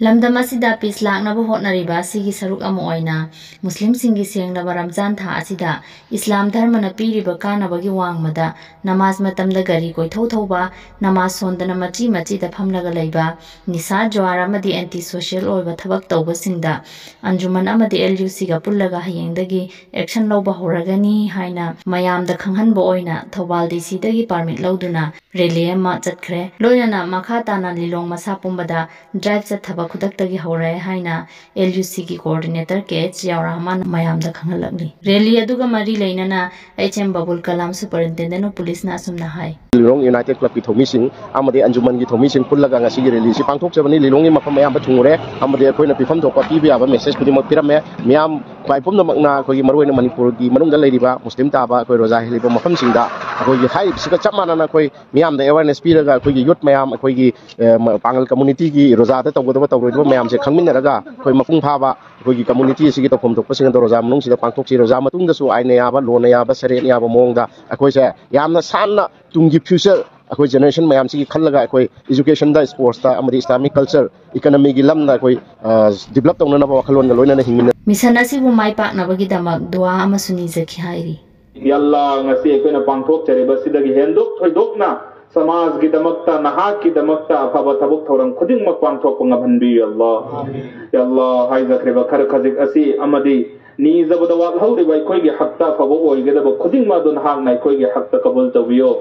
lamdam asida peace laknaba hotnariba sigi saruk ama oina muslim singi sengnaba ramzan tha asida islam dharma na piriba kanabagi wangmada namaz matamda gari koi thauba namaz sondana machi da phamlaga leiba nisa jwar amadi anti social oiba thabak tawba singda anjuman amadi LUC ga pullaga hayengdagi action lawba horagani haina mayamda khanghanba oina thobal DC dagi permit lawduna rally ma chatkre loyana makha tana lilong masa pumbada drive chathaba खुदक्तगी होरे हाइना LUC की coordinator KH यावरहमान मयामदा खंगलगनी rally अदुगा मरी लेनना HM Babul Kalam superintendent of police ना सुमना हाय लिलोंग यूनाइटेड क्लब की थोमिसिंग आमदे अंजुमन की थोमिसिंग पुल्लगा ngasi रैली सि पांगथोकजबनी लिलोंग मफम मयाम थुंगरे आमदे अखोइना पिफम थोपा पीबे याबा मेसेज खुदिम पिरमे मयाम पाइपुम नमकना अखोइ मरोइना मणिपुर की मनुंगदा लेरिबा मुस्लिम ताबा अखोइ रोजा हेलिबा मफम सिंगदा अखोइ हाइ सिका चमाना अखोइ मयाम दा अवेयरनेस पीरगा अखोइ यूथ मयाम अखोइ की पांगल कम्युनिटी की रोजा दा तवगदबा तवरोइबा मयाम से खंगमिनरगा अखोइ मपुंग फाबा अखोइ कम्युनिटी सिगी तफम थोपसिंग द रोजा मनुंग सिदा पांगथोकसि रोजा मतुंगदसु आइने याबा लोने याबा सरेन याबा मोंगदा अखोइ से यामना सानना तुंगी फ्यूचर अखोइ जनरेशन मयाम सिगी खल्लगा अखोइ एजुकेशन दा स्पोर्ट्स दा अमदि इस्लामिक कल्चर इकोनॉमी की लमदा अखोइ डेवलप तौनना वखलोन गा लोइना हिंगिन मिशन असिबु माइ पाकनबगी दमक दुआ अमसुनि जखि हाइरि यल्ला ngasi अखोइना पांगथोक चरेबा सिदगी हेंदोक थोइदोकना समाज की दमकता नहाक की दमकता अफबा थबुक थौरंग खुदिंगमक पांगथोक पंगहनबी अल्लाह यल्लाह हाइजखरेबा खर खजिक असि अमदि नीजबदा वालहौरिबा अखोइगी हक्ता अफबा ओइगदबा खुदिंगमा दुन हांगना अखोइगी हक्ता कबूल तबियो।